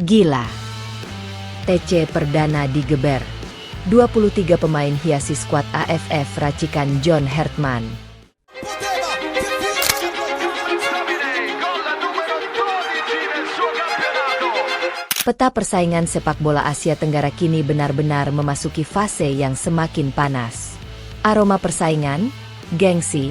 Gila. TC perdana digeber. 23 pemain hiasi skuad AFF racikan John Hertman. Peta persaingan sepak bola Asia Tenggara kini benar-benar memasuki fase yang semakin panas. Aroma persaingan, gengsi,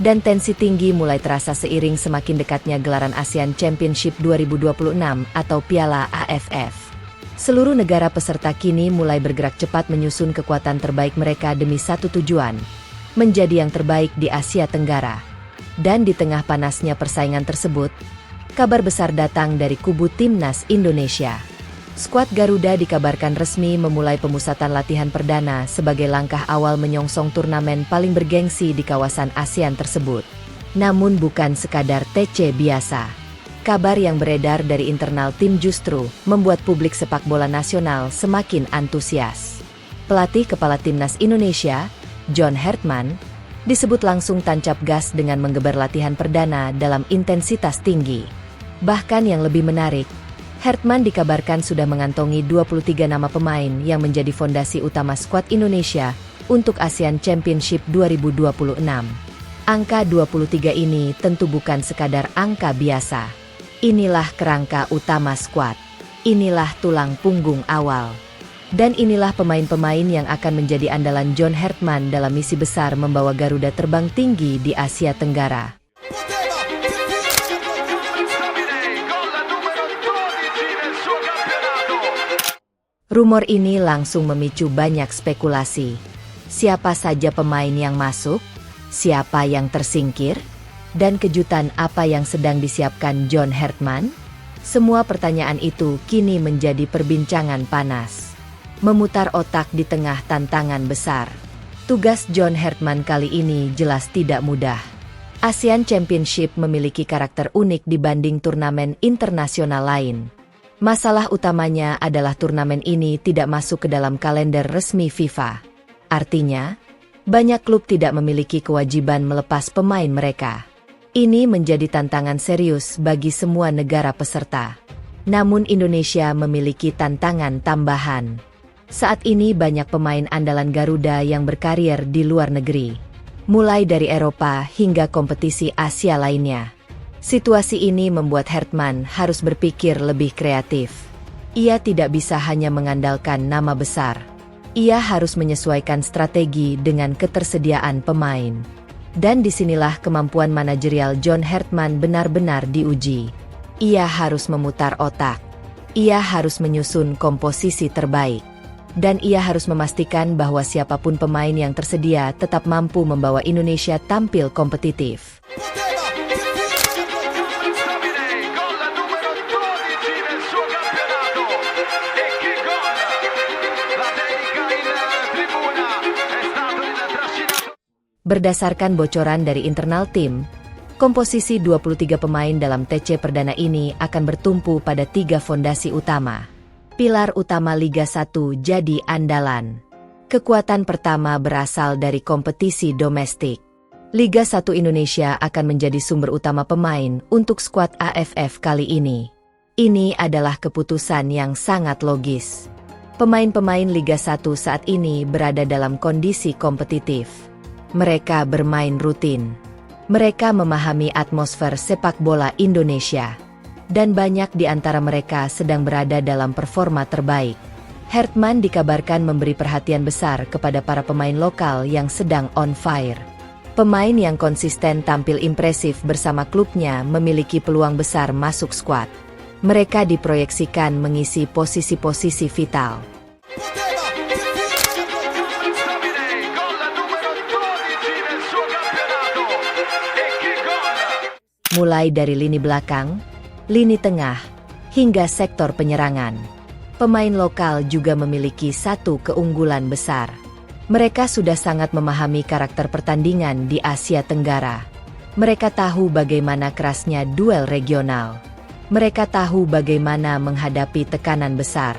dan tensi tinggi mulai terasa seiring semakin dekatnya gelaran ASEAN Championship 2026 atau Piala AFF. Seluruh negara peserta kini mulai bergerak cepat menyusun kekuatan terbaik mereka demi satu tujuan, menjadi yang terbaik di Asia Tenggara. Dan di tengah panasnya persaingan tersebut, kabar besar datang dari kubu Timnas Indonesia. Skuad Garuda dikabarkan resmi memulai pemusatan latihan perdana sebagai langkah awal menyongsong turnamen paling bergengsi di kawasan ASEAN tersebut. Namun bukan sekadar TC biasa. Kabar yang beredar dari internal tim justru membuat publik sepak bola nasional semakin antusias. Pelatih kepala Timnas Indonesia, John Hertman, disebut langsung tancap gas dengan menggeber latihan perdana dalam intensitas tinggi. Bahkan yang lebih menarik, Hertman dikabarkan sudah mengantongi 23 nama pemain yang menjadi fondasi utama skuad Indonesia untuk ASEAN Championship 2026. Angka 23 ini tentu bukan sekadar angka biasa. Inilah kerangka utama skuad. Inilah tulang punggung awal. Dan inilah pemain-pemain yang akan menjadi andalan John Hertman dalam misi besar membawa Garuda terbang tinggi di Asia Tenggara. Rumor ini langsung memicu banyak spekulasi. Siapa saja pemain yang masuk? Siapa yang tersingkir? Dan kejutan apa yang sedang disiapkan John Hertman? Semua pertanyaan itu kini menjadi perbincangan panas. Memutar otak di tengah tantangan besar. Tugas John Hertman kali ini jelas tidak mudah. ASEAN Championship memiliki karakter unik dibanding turnamen internasional lain. Masalah utamanya adalah turnamen ini tidak masuk ke dalam kalender resmi FIFA. Artinya, banyak klub tidak memiliki kewajiban melepas pemain mereka. Ini menjadi tantangan serius bagi semua negara peserta. Namun Indonesia memiliki tantangan tambahan. Saat ini banyak pemain andalan Garuda yang berkarier di luar negeri. Mulai dari Eropa hingga kompetisi Asia lainnya. Situasi ini membuat Hertman harus berpikir lebih kreatif. Ia tidak bisa hanya mengandalkan nama besar. Ia harus menyesuaikan strategi dengan ketersediaan pemain. Dan disinilah kemampuan manajerial John Hertman benar-benar diuji. Ia harus memutar otak. Ia harus menyusun komposisi terbaik. Dan ia harus memastikan bahwa siapapun pemain yang tersedia tetap mampu membawa Indonesia tampil kompetitif. Berdasarkan bocoran dari internal tim, komposisi 23 pemain dalam TC perdana ini akan bertumpu pada 3 fondasi utama. Pilar utama Liga 1 jadi andalan. Kekuatan pertama berasal dari kompetisi domestik. Liga 1 Indonesia akan menjadi sumber utama pemain untuk skuad AFF kali ini. Ini adalah keputusan yang sangat logis. Pemain-pemain Liga 1 saat ini berada dalam kondisi kompetitif. Mereka bermain rutin. Mereka memahami atmosfer sepak bola Indonesia. Dan banyak di antara mereka sedang berada dalam performa terbaik. Hertman dikabarkan memberi perhatian besar kepada para pemain lokal yang sedang on fire. Pemain yang konsisten tampil impresif bersama klubnya memiliki peluang besar masuk skuad. Mereka diproyeksikan mengisi posisi-posisi vital. Mulai dari lini belakang, lini tengah, hingga sektor penyerangan. Pemain lokal juga memiliki satu keunggulan besar. Mereka sudah sangat memahami karakter pertandingan di Asia Tenggara. Mereka tahu bagaimana kerasnya duel regional. Mereka tahu bagaimana menghadapi tekanan besar.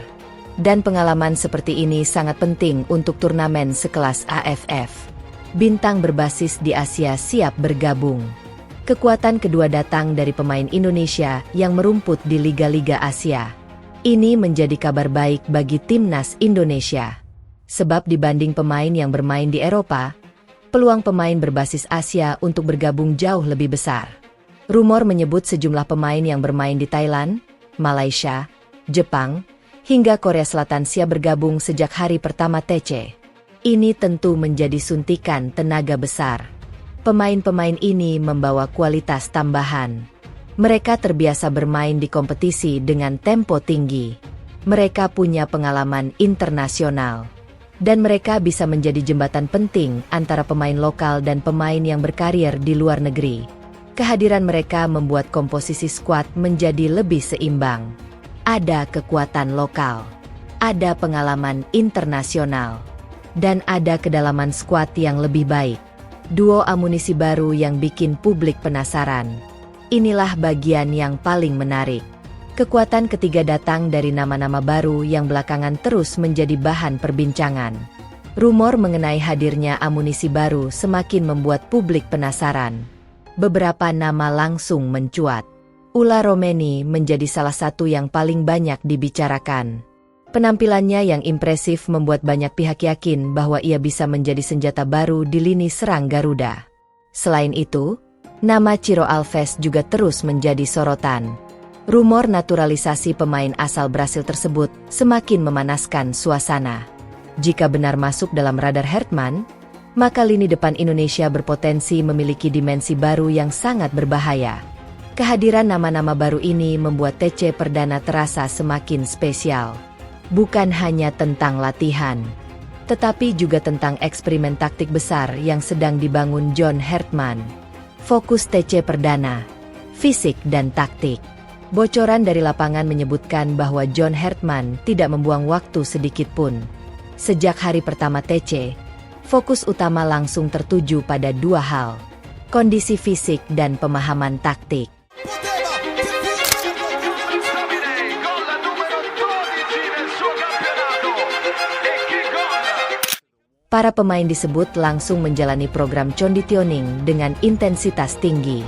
Dan pengalaman seperti ini sangat penting untuk turnamen sekelas AFF. Bintang berbasis di Asia siap bergabung. Kekuatan kedua datang dari pemain Indonesia yang merumput di liga-liga Asia. Ini menjadi kabar baik bagi timnas Indonesia. Sebab dibanding pemain yang bermain di Eropa, peluang pemain berbasis Asia untuk bergabung jauh lebih besar. Rumor menyebut sejumlah pemain yang bermain di Thailand, Malaysia, Jepang, hingga Korea Selatan siap bergabung sejak hari pertama TC. Ini tentu menjadi suntikan tenaga besar. Pemain-pemain ini membawa kualitas tambahan. Mereka terbiasa bermain di kompetisi dengan tempo tinggi. Mereka punya pengalaman internasional. Dan mereka bisa menjadi jembatan penting antara pemain lokal dan pemain yang berkarir di luar negeri. Kehadiran mereka membuat komposisi skuad menjadi lebih seimbang. Ada kekuatan lokal, ada pengalaman internasional, dan ada kedalaman skuad yang lebih baik. Duo amunisi baru yang bikin publik penasaran. Inilah bagian yang paling menarik. Kekuatan ketiga datang dari nama-nama baru yang belakangan terus menjadi bahan perbincangan. Rumor mengenai hadirnya amunisi baru semakin membuat publik penasaran. Beberapa nama langsung mencuat. Ula Romeni menjadi salah satu yang paling banyak dibicarakan. Penampilannya yang impresif membuat banyak pihak yakin bahwa ia bisa menjadi senjata baru di lini serang Garuda. Selain itu, nama Ciro Alves juga terus menjadi sorotan. Rumor naturalisasi pemain asal Brasil tersebut semakin memanaskan suasana. Jika benar masuk dalam radar Hertman, maka lini depan Indonesia berpotensi memiliki dimensi baru yang sangat berbahaya. Kehadiran nama-nama baru ini membuat TC Perdana terasa semakin spesial. Bukan hanya tentang latihan, tetapi juga tentang eksperimen taktik besar yang sedang dibangun John Hertman. Fokus TC Perdana, fisik dan taktik. Bocoran dari lapangan menyebutkan bahwa John Hertman tidak membuang waktu sedikit pun. Sejak hari pertama TC, fokus utama langsung tertuju pada dua hal: kondisi fisik dan pemahaman taktik. Para pemain disebut langsung menjalani program conditioning dengan intensitas tinggi.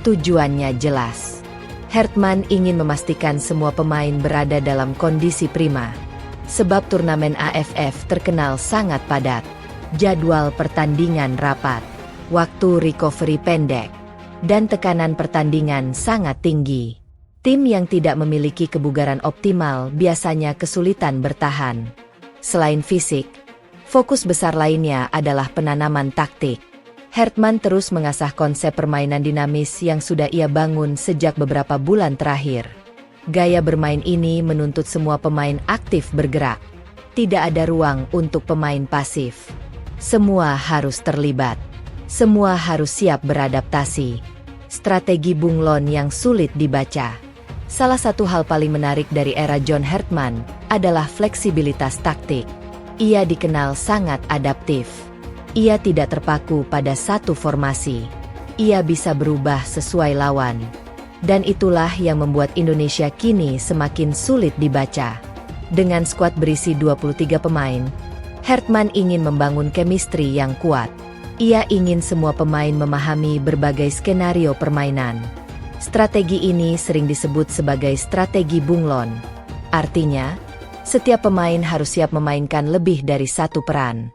Tujuannya jelas. Hertman ingin memastikan semua pemain berada dalam kondisi prima. Sebab turnamen AFF terkenal sangat padat. Jadwal pertandingan rapat, waktu recovery pendek, dan tekanan pertandingan sangat tinggi. Tim yang tidak memiliki kebugaran optimal biasanya kesulitan bertahan. Selain fisik, fokus besar lainnya adalah penanaman taktik. Hertman terus mengasah konsep permainan dinamis yang sudah ia bangun sejak beberapa bulan terakhir. Gaya bermain ini menuntut semua pemain aktif bergerak. Tidak ada ruang untuk pemain pasif. Semua harus terlibat. Semua harus siap beradaptasi. Strategi bunglon yang sulit dibaca. Salah satu hal paling menarik dari era John Hertman adalah fleksibilitas taktik. Ia dikenal sangat adaptif. Ia tidak terpaku pada satu formasi. Ia bisa berubah sesuai lawan. Dan itulah yang membuat Indonesia kini semakin sulit dibaca. Dengan skuad berisi 23 pemain, Hertman ingin membangun chemistry yang kuat. Ia ingin semua pemain memahami berbagai skenario permainan. Strategi ini sering disebut sebagai strategi bunglon. Artinya, setiap pemain harus siap memainkan lebih dari satu peran.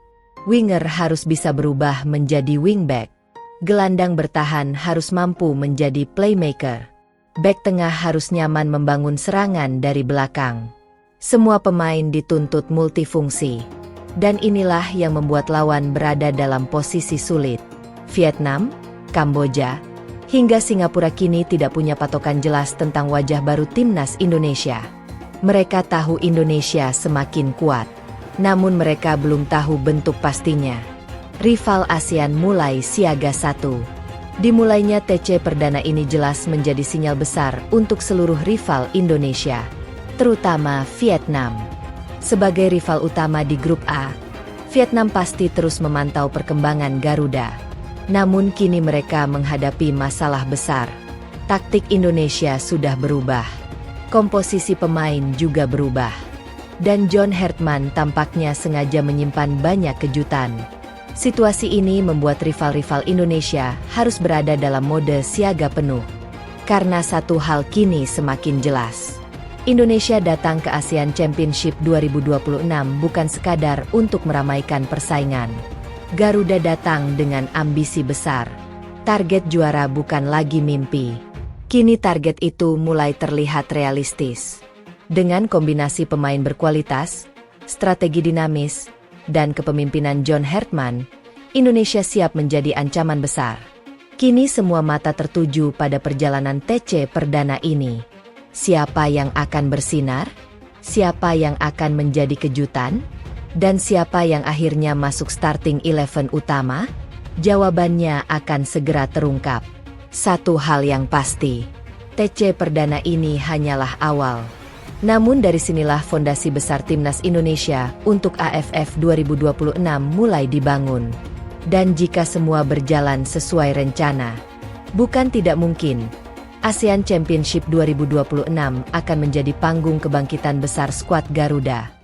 Winger harus bisa berubah menjadi wingback. Gelandang bertahan harus mampu menjadi playmaker. Bek tengah harus nyaman membangun serangan dari belakang. Semua pemain dituntut multifungsi. Dan inilah yang membuat lawan berada dalam posisi sulit. Vietnam, Kamboja, hingga Singapura kini tidak punya patokan jelas tentang wajah baru timnas Indonesia. Mereka tahu Indonesia semakin kuat. Namun mereka belum tahu bentuk pastinya. Rival ASEAN mulai siaga satu. Dimulainya TC Perdana ini jelas menjadi sinyal besar untuk seluruh rival Indonesia, terutama Vietnam. Sebagai rival utama di grup A, Vietnam pasti terus memantau perkembangan Garuda. Namun kini mereka menghadapi masalah besar. Taktik Indonesia sudah berubah. Komposisi pemain juga berubah. Dan John Hertman tampaknya sengaja menyimpan banyak kejutan. Situasi ini membuat rival-rival Indonesia harus berada dalam mode siaga penuh. Karena satu hal kini semakin jelas. Indonesia datang ke ASEAN Championship 2026 bukan sekadar untuk meramaikan persaingan. Garuda datang dengan ambisi besar. Target juara bukan lagi mimpi. Kini target itu mulai terlihat realistis. Dengan kombinasi pemain berkualitas, strategi dinamis, dan kepemimpinan John Hartman, Indonesia siap menjadi ancaman besar. Kini semua mata tertuju pada perjalanan TC perdana ini. Siapa yang akan bersinar? Siapa yang akan menjadi kejutan? Dan siapa yang akhirnya masuk starting 11 utama? Jawabannya akan segera terungkap. Satu hal yang pasti, TC perdana ini hanyalah awal. Namun dari sinilah fondasi besar Timnas Indonesia untuk AFF 2026 mulai dibangun. Dan jika semua berjalan sesuai rencana, bukan tidak mungkin, ASEAN Championship 2026 akan menjadi panggung kebangkitan besar skuad Garuda.